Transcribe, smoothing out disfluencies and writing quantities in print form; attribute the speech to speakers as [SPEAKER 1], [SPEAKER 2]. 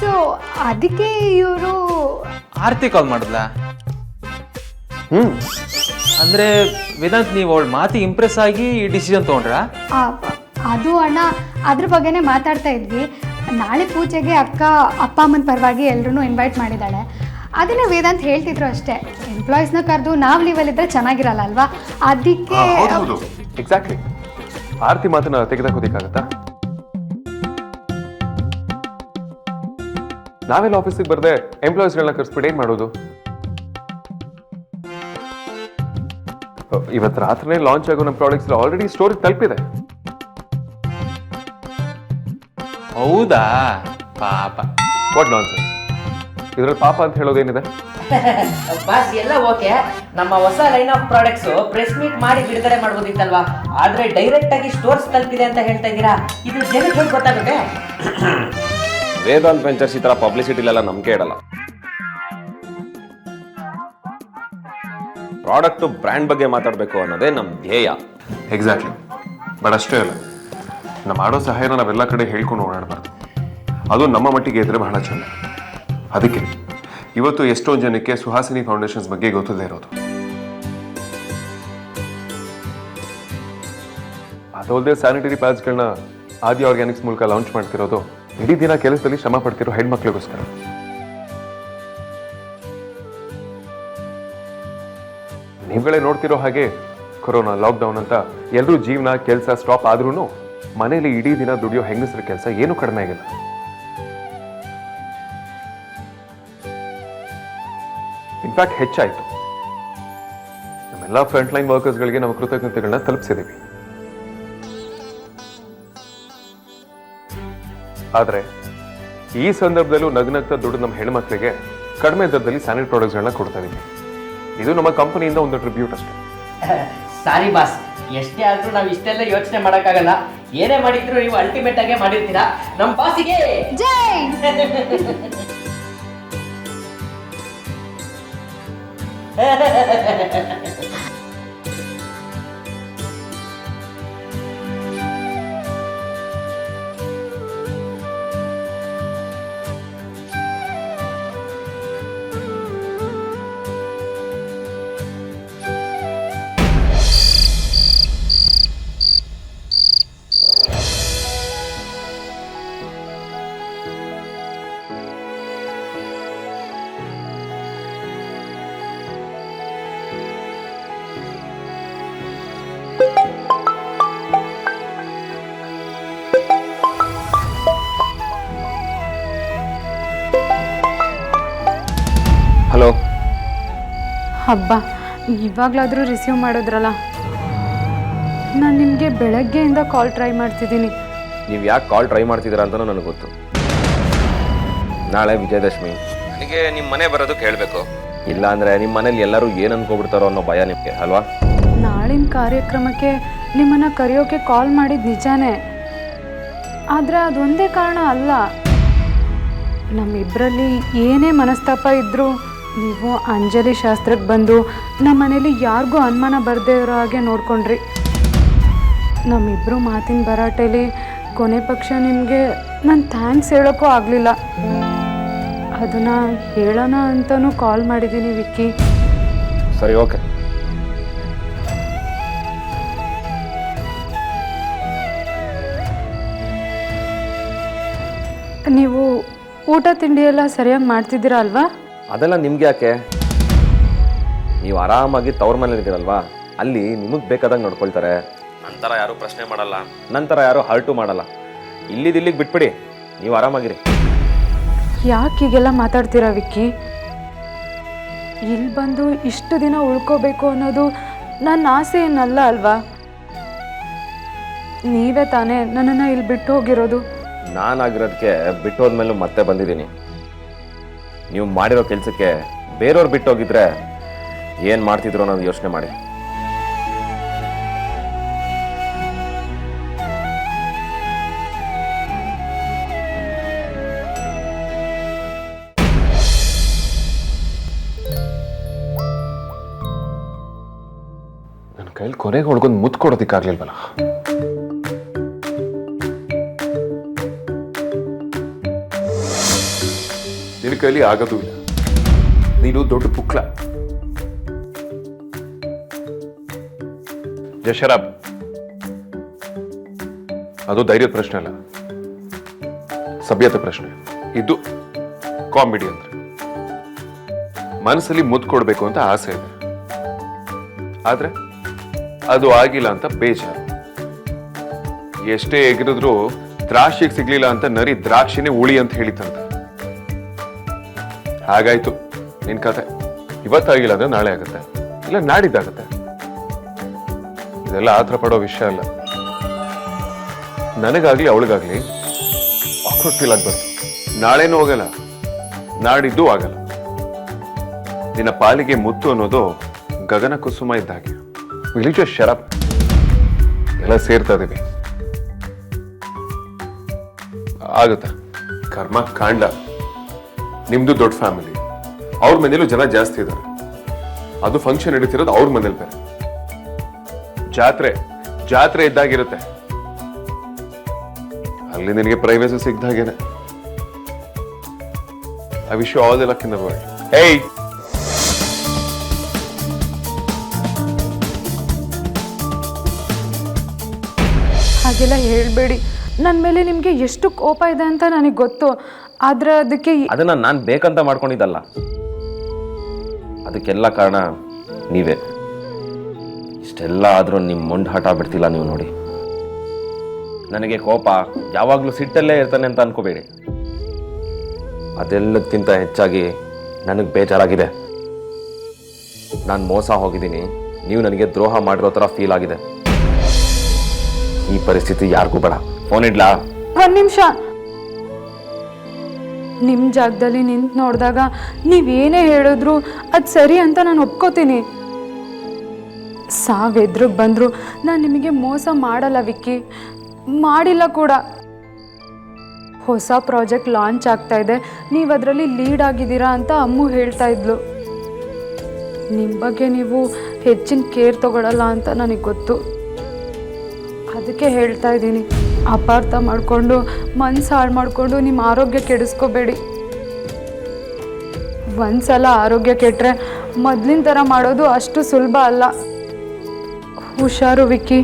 [SPEAKER 1] So ಅದಕ್ಕೆ ಇವರು
[SPEAKER 2] ಆರ್ತಿ ಕಾಲ್ ಮಾಡಿದ್ಲಾ? ಅಂದ್ರೆ ವೇದಾಂತ್, ನೀವು ಅವಳ ಮಾತಿ ಇಂಪ್ರೆಸ್ ಆಗಿ ಡಿಸಿಷನ್ ತೊಗೊಂಡ್ರಾ?
[SPEAKER 1] ಅದು ಅಣ್ಣ, ಅದ್ರ ಬಗ್ಗೆನೇ ಮಾತಾಡ್ತಾ ಇದ್ವಿ. ನಾಳೆ ಪೂಜೆಗೆ ಅಕ್ಕ ಅಪ್ಪ ಅಮ್ಮನ ಪರವಾಗಿ ಎಲ್ಲರೂ ಇನ್ವೈಟ್ ಮಾಡಿದ್ದಾಳೆ. ಅದನ್ನೇ ವೇದಾಂತ್ ಹೇಳ್ತಿದ್ರು ಅಷ್ಟೇ. ಎಂಪ್ಲಾಯೀಸ್ನ ಕರೆದು ನಾವು ಲೀವಲ್ಲಿದ್ದರೆ ಚೆನ್ನಾಗಿರಲ್ಲ ಅಲ್ವಾ, ಅದಕ್ಕೆ.
[SPEAKER 3] ಹೌದು ಎಕ್ಸಾಕ್ಟ್ಲಿ. ಆರ್ತಿ ಮಾತನ್ನ ತೆಗೆದಾಕೋದಿಕ್ಕಾಗತ್ತಾ? ನಾವೆಲ್ಲ ಆಫೀಸಿಗೆ ಬರದೆ ಎಂಪ್ಲಾಯೀಸ್ಗಳನ್ನ ಕರೆಸ್ಬಿಟ್ಟು ಏನು ಮಾಡೋದು? ಇವತ್ತು ರಾತ್ರಿನೇ ಲಾಂಚ್ ಆಗೋ ನಮ್ಮ ಪ್ರಾಡಕ್ಟ್ಸ್ ಆಲ್ರೆಡಿ ಸ್ಟೋರಿಗೆ ತಲುಪಿದೆ.
[SPEAKER 2] ಹೌದಾ? ಪಾಪ.
[SPEAKER 3] What nonsense? ಇದ್ರಲ್ಲಿ ಪಾಪ ಅಂತ ಹೇಳೋದೇನಿದೆ?
[SPEAKER 4] ಬಾಸ್ ಎಲ್ಲ ಓಕೆ. ನಮ್ಮ ಹೊಸ line of products press meet ಮಾಡಿ ಬಿಡುಗಡೆ ಮಾಡ್ಬೋದಿತ್ತಲ್ವಾ? ಆದ್ರೆ ಡೈರೆಕ್ಟ್ ಆಗಿ ಸ್ಟೋರ್ಸ್ ತಲುಪಿದೆ ಅಂತ ಹೇಳ್ತಾ ಇದ್ದೀರಾ. ಇದು ಜನಕ್ಕೆ ಹೇಗೆ ಗೊತ್ತಾಗುತ್ತೆ?
[SPEAKER 5] ವೇದಾಂತ್ ವೆಂಚರ್ಸ್ ಈ ತರ ಪಬ್ಲಿಸಿಟಿಲೆಲ್ಲ ನಂಬಿಕೆ ಇಡಲ್ಲ. ಪ್ರಾಡಕ್ಟ್ ಬ್ರ್ಯಾಂಡ್ ಬಗ್ಗೆ ಮಾತಾಡಬೇಕು ಅನ್ನೋದೇ ನಮ್ಮ ಧ್ಯೇಯ.
[SPEAKER 3] ಎಕ್ಸಾಕ್ಟ್ಲಿ. ಬಟ್ ಅಷ್ಟೇ ಅಲ್ಲ, ನಾವು ಮಾಡೋ ಸಹಾಯನ ನಾವೆಲ್ಲ ಕಡೆ ಹೇಳ್ಕೊಂಡು ಓಡಾಡಬಾರ್ದು. ಅದು ನಮ್ಮ ಮಟ್ಟಿಗೆ ಇದ್ರೆ ಬಹಳ ಚೆಂದ. ಅದಕ್ಕೆ ಇವತ್ತು ಎಷ್ಟೊಂದು ಜನಕ್ಕೆ ಸುಹಾಸಿನಿ ಫೌಂಡೇಶನ್ಸ್ ಬಗ್ಗೆ ಗೊತ್ತದೇ ಇರೋದು. ಅದಲ್ಲದೆ ಸ್ಯಾನಿಟರಿ ಪ್ಯಾಡ್ಸ್ಗಳನ್ನ ಆದಿ ಆರ್ಗ್ಯಾನಿಕ್ಸ್ ಮೂಲಕ ಲಾಂಚ್ ಮಾಡ್ತಿರೋದು ಇಡೀ ದಿನ ಕೆಲಸದಲ್ಲಿ ಶ್ರಮ ಪಡ್ತಿರೋ ಹೆಣ್ಮಕ್ಳಿಗೋಸ್ಕರ. ನೀವುಗಳೇ ನೋಡ್ತಿರೋ ಹಾಗೆ ಕೊರೋನಾ, ಲಾಕ್ಡೌನ್ ಅಂತ ಎಲ್ಲರೂ ಜೀವನ ಕೆಲಸ ಸ್ಟಾಪ್ ಆದ್ರೂ ಮನೇಲಿ ಇಡೀ ದಿನ ದುಡಿಯೋ ಹೆಂಗಸರ ಕೆಲಸ ಏನೂ ಕಡಿಮೆ ಆಗಿಲ್ಲ. ಇನ್ಫ್ಯಾಕ್ಟ್ ಹೆಚ್ಚಾಯಿತು. ನಮ್ಮೆಲ್ಲ ಫ್ರಂಟ್ ಲೈನ್ ವರ್ಕರ್ಸ್ಗಳಿಗೆ ನಾವು ಕೃತಜ್ಞತೆಗಳನ್ನ ತಲುಪಿಸಿದ್ದೀವಿ. ಆದರೆ ಈ ಸಂದರ್ಭದಲ್ಲೂ ನಗ್ನಗ್ತಾ ದುಡ್ಡು ನಮ್ಮ ಹೆಣ್ಮಕ್ಳಿಗೆ ಕಡಿಮೆ ದರದಲ್ಲಿ ಸ್ಯಾನಿಟರಿ ಪ್ರಾಡಕ್ಟ್ಸ್ಗಳನ್ನ ಕೊಡ್ತಾ ಇದ್ದೀವಿ. ಇದು ನಮ್ಮ ಕಂಪನಿಯಿಂದ ಒಂದು ಟ್ರಿಬ್ಯೂಟ್ ಅಷ್ಟೇ.
[SPEAKER 4] ಸಾರಿ ಬಾಸ್, ಎಷ್ಟೇ ಆದ್ರೂ ನಾವು ಇಷ್ಟೆಲ್ಲ ಯೋಚನೆ ಮಾಡೋಕ್ಕಾಗಲ್ಲ. ಏನೇ ಮಾಡಿದ್ರು ನೀವು ಅಲ್ಟಿಮೇಟ್ ಆಗೇ ಮಾಡಿರ್ತೀರಾ. ನಮ್ಮ ಬಾಸಿಗೆ
[SPEAKER 1] ಜೈ.
[SPEAKER 5] ಹಲೋ.
[SPEAKER 1] ಹಬ್ಬ, ಇವಾಗಲಾದರೂ ರಿಸೀವ್ ಮಾಡಿದ್ರಲ್ಲ. ನಾನು ನಿಮಗೆ ಬೆಳಗ್ಗೆಯಿಂದ ಕಾಲ್ ಟ್ರೈ ಮಾಡ್ತಿದ್ದೀನಿ.
[SPEAKER 5] ನೀವು ಯಾಕೆ ಕಾಲ್ ಟ್ರೈ ಮಾಡ್ತಿದ್ದೀರಾ ಅಂತಲೂ ನನಗೆ ಗೊತ್ತು. ನಾಳೆ ವಿಜಯದಶಮಿ. ನನಗೆ ನಿಮ್ಮ ಮನೆ ಬರೋದು ಕೇಳಬೇಕು. ಇಲ್ಲ ಅಂದರೆ ನಿಮ್ಮ ಮನೇಲಿ ಎಲ್ಲರೂ ಏನು ಅನ್ಕೋಬಿಡ್ತಾರೋ ಅನ್ನೋ ಭಯ ನಿಮಗೆ ಅಲ್ವಾ?
[SPEAKER 1] ನಾಳಿನ ಕಾರ್ಯಕ್ರಮಕ್ಕೆ ನಿಮ್ಮನ್ನು ಕರೆಯೋಕೆ ಕಾಲ್ ಮಾಡಿದ ನಿಜಾನೇ. ಆದರೆ ಅದೊಂದೇ ಕಾರಣ ಅಲ್ಲ. ನಮ್ಮಿಬ್ಬರಲ್ಲಿ ಏನೇ ಮನಸ್ತಾಪ ಇದ್ದರೂ ನೀವು ಅಂಜಲಿ ಶಾಸ್ತ್ರಕ್ಕೆ ಬಂದು ನಮ್ಮ ಮನೇಲಿ ಯಾರಿಗೂ ಅನುಮಾನ ಬರದೇ ಇರೋ ಹಾಗೆ ನೋಡ್ಕೊಂಡ್ರಿ. ನಮ್ಮಿಬ್ಬರು ಮಾತಿನ ಭರಾಟೆಲಿ ಕೊನೆ ಪಕ್ಷ ನಿಮಗೆ ನಾನು ಥ್ಯಾಂಕ್ಸ್ ಹೇಳೋಕ್ಕೂ ಆಗಲಿಲ್ಲ. ಅದನ್ನು ಹೇಳೋಣ ಅಂತಲೂ ಕಾಲ್ ಮಾಡಿದ್ದೀನಿ ವಿಕ್ಕಿ.
[SPEAKER 5] ಸರಿ, ಓಕೆ.
[SPEAKER 1] ನೀವು ಊಟ ತಿಂಡಿ ಎಲ್ಲ ಸರಿಯಾಗಿ ಮಾಡ್ತಿದ್ದೀರಾ ಅಲ್ವಾ?
[SPEAKER 5] ಅದೆಲ್ಲ ನಿಮ್ಗೆ ಯಾಕೆ? ನೀವು ಆರಾಮಾಗಿ ತವ್ರ ಮನೇಲಿ ಇದ್ದೀರಲ್ವಾ, ಅಲ್ಲಿ ನಿಮಗೆ ಬೇಕಾದಂಗೆ ನೋಡ್ಕೊಳ್ತಾರೆ. ನಂತರ ಯಾರು ಪ್ರಶ್ನೆ ಮಾಡಲ್ಲ, ನಂತರ ಯಾರು ಹರ್ಟು ಮಾಡಲ್ಲ. ಇಲ್ಲಿಗೆ ಬಿಟ್ಬಿಡಿ, ನೀವು ಆರಾಮಾಗಿರಿ.
[SPEAKER 1] ಯಾಕೆ ಹೀಗೆಲ್ಲ ಮಾತಾಡ್ತೀರಾ ವಿಕ್ಕಿ? ಇಲ್ಲಿ ಬಂದು ಇಷ್ಟು ದಿನ ಉಳ್ಕೋಬೇಕು ಅನ್ನೋದು ನನ್ನ ಆಸೆ ಏನಲ್ಲ ಅಲ್ವಾ? ನೀವೇ ತಾನೇ ನನ್ನನ್ನು ಇಲ್ಲಿ ಬಿಟ್ಟು ಹೋಗಿರೋದು.
[SPEAKER 5] ನಾನಾಗಿರೋದಕ್ಕೆ ಬಿಟ್ಟೋದ್ಮೇಲೂ ಮತ್ತೆ ಬಂದಿದ್ದೀನಿ. ನೀವು ಮಾಡಿರೋ ಕೆಲಸಕ್ಕೆ ಬೇರೆಯವ್ರು ಬಿಟ್ಟೋಗಿದ್ರೆ ಏನು ಮಾಡ್ತಿದ್ರು ಅನ್ನೋದು ಯೋಚನೆ ಮಾಡಿ.
[SPEAKER 3] ನನ್ನ ಕೈಲಿ ಕೊನೆಗೆ ಹುಡ್ಗೊಂದು ಮುತ್ತು ಕೊಡೋದಕ್ಕಾಗ್ಲಿಲ್ವಲ್ಲ. ಕೈಲಿ ಆಗೋದು ಇಲ್ಲ. ನೀನು ದೊಡ್ಡ ಪುಕ್ಲ. ಜಶರಾಬ್, ಅದು ಧೈರ್ಯದ ಪ್ರಶ್ನೆ ಅಲ್ಲ, ಸಭ್ಯತೆ ಪ್ರಶ್ನೆ. ಇದು ಕಾಮಿಡಿ ಅಂದ್ರೆ ಮನಸ್ಸಲ್ಲಿ ಮುದ್ದು ಕೊಡ್ಬೇಕು ಅಂತ ಆಸೆ ಇದೆ, ಆದ್ರೆ ಅದು ಆಗಿಲ್ಲ ಅಂತ ಬೇಜಾರು. ಎಷ್ಟೇ ಎಗರಿದ್ರು ದ್ರಾಕ್ಷಿಗೆ ಸಿಗ್ಲಿಲ್ಲ ಅಂತ ನರಿ ದ್ರಾಕ್ಷಿನೇ ಉಳಿ ಅಂತ ಹೇಳಿತಂತೆ. ಹಾಗಾಯ್ತು ನಿನ್ ಕತೆ. ಇವತ್ತಾಗಿಲ್ಲ ಅಂದ್ರೆ ನಾಳೆ ಆಗುತ್ತೆ, ಇಲ್ಲ ನಾಡಿದ್ದಾಗತ್ತೆ. ಇದೆಲ್ಲ ಆತರ ಪಡೋ ವಿಷಯ ಅಲ್ಲ. ನನಗಾಗ್ಲಿ ಅವಳಿಗಾಗ್ಲಿ ಆಕ್ವರ್ಡ್ ಫೀಲ್ ಆಗ್ಬಾರ್ದು. ನಾಳೆನೂ ಹೋಗಲ್ಲ, ನಾಡಿದ್ದು ಆಗಲ್ಲ. ನಿನ್ನ ಪಾಲಿಗೆ ಮುತ್ತು ಅನ್ನೋದು ಗಗನ ಕುಸುಮ ಇದ್ದ ಹಾಗೆ. ವಿಲಿಜ ಶರಪ್ ಎಲ್ಲ ಸೇರ್ತಾ ಇದೀವಿ, ಆಗುತ್ತಾ? ಕರ್ಮ ಕಾಂಡ. ನಿಮ್ದು ದೊಡ್ಡ ಫ್ಯಾಮಿಲಿ, ಅವ್ರ ಮನೇಲೂ ಜನ ಜಾಸ್ತಿ ಇದ್ದಾರೆ. ಅದು ಫಂಕ್ಷನ್ ನಡೀತಿರೋದು ಅವ್ರ ಮನೇಲಿ ಬೇರೆ. ಜಾತ್ರೆ ಜಾತ್ರೆ ಇದ್ದಾಗಿರುತ್ತೆ, ಅಲ್ಲಿ ನಿನಗೆ ಪ್ರೈವೇಸಿ ಸಿಗ್ದಾಗೇನೆ. I wish you all the luck in the world. ಏಯ್,
[SPEAKER 1] ಹಾಗೆಲ್ಲ ಹೇಳ್ಬೇಡಿ. ನನ್ನ ಮೇಲೆ ನಿಮಗೆ ಎಷ್ಟು ಕೋಪ ಇದೆ ಅಂತ ನನಗೆ ಗೊತ್ತು. ಆದ್ರೆ ಅದಕ್ಕೆ
[SPEAKER 5] ಅದನ್ನ ನಾನು ಬೇಕಂತ ಮಾಡ್ಕೊಂಡಿದ್ದಲ್ಲ, ಅದಕ್ಕೆಲ್ಲ ಕಾರಣ ನೀವೇ. ಇಷ್ಟೆಲ್ಲ ಆದರೂ ನಿಮ್ಮ ಮೊಂಡು ಹಠ ಬಿಡ್ತಿಲ್ಲ ನೀವು ನೋಡಿ. ನನಗೆ ಕೋಪ ಯಾವಾಗಲೂ ಸಿಟ್ಟಲ್ಲೇ ಇರ್ತಾನೆ ಅಂತ ಅನ್ಕೋಬೇಡಿ. ಅದೆಲ್ಲಕ್ಕಿಂತ ಹೆಚ್ಚಾಗಿ ನನಗೆ ಬೇಜಾರಾಗಿದೆ. ನಾನು ಮೋಸ ಹೋಗಿದ್ದೀನಿ, ನೀವು ನನಗೆ ದ್ರೋಹ ಮಾಡಿರೋ ಥರ ಫೀಲ್ ಆಗಿದೆ. ಈ ಪರಿಸ್ಥಿತಿ ಯಾರಿಗೂ ಬೇಡ. ಫೋನ್ ಇಡ್ಲಾ?
[SPEAKER 1] ಒಂದು ನಿಮಿಷ. ನಿಮ್ಮ ಜಾಗದಲ್ಲಿ ನಿಂತು ನೋಡಿದಾಗ ನೀವೇನೇ ಹೇಳಿದ್ರು ಅದು ಸರಿ ಅಂತ ನಾನು ಒಪ್ಕೋತೀನಿ. ಎದುರಿಗೆ ಬಂದರೂ ನಾನು ನಿಮಗೆ ಮೋಸ ಮಾಡಲ್ಲ ವಿಕ್ಕಿ, ಮಾಡಿಲ್ಲ ಕೂಡ. ಹೊಸ ಪ್ರಾಜೆಕ್ಟ್ ಲಾಂಚ್ ಆಗ್ತಾ ಇದೆ, ನೀವು ಅದರಲ್ಲಿ ಲೀಡ್ ಆಗಿದ್ದೀರಾ ಅಂತ ಅಮ್ಮು ಹೇಳ್ತಾ ಇದ್ಲು. ನಿಮ್ಮ ಬಗ್ಗೆ ನೀವು ಹೆಚ್ಚಿನ ಕೇರ್ ತಗೊಳ್ಳಲ್ಲ ಅಂತ ನನಗೆ ಗೊತ್ತು. ಅದಕ್ಕೆ ಹೇಳ್ತಾ ಇದ್ದೀನಿ, ಅಪಾರ್ಥ ಮಾಡಿಕೊಂಡು ಮನ್ಸು ಹಾಳು ಮಾಡಿಕೊಂಡು ನಿಮ್ಮ ಆರೋಗ್ಯ ಕೆಡಿಸ್ಕೋಬೇಡಿ. ಒಂದ್ಸಲ ಆರೋಗ್ಯ ಕೆಟ್ಟರೆ ಮೊದಲಿನ ಥರ ಮಾಡೋದು ಅಷ್ಟು ಸುಲಭ ಅಲ್ಲ. ಹುಷಾರು ವಿಕ್ಕಿ.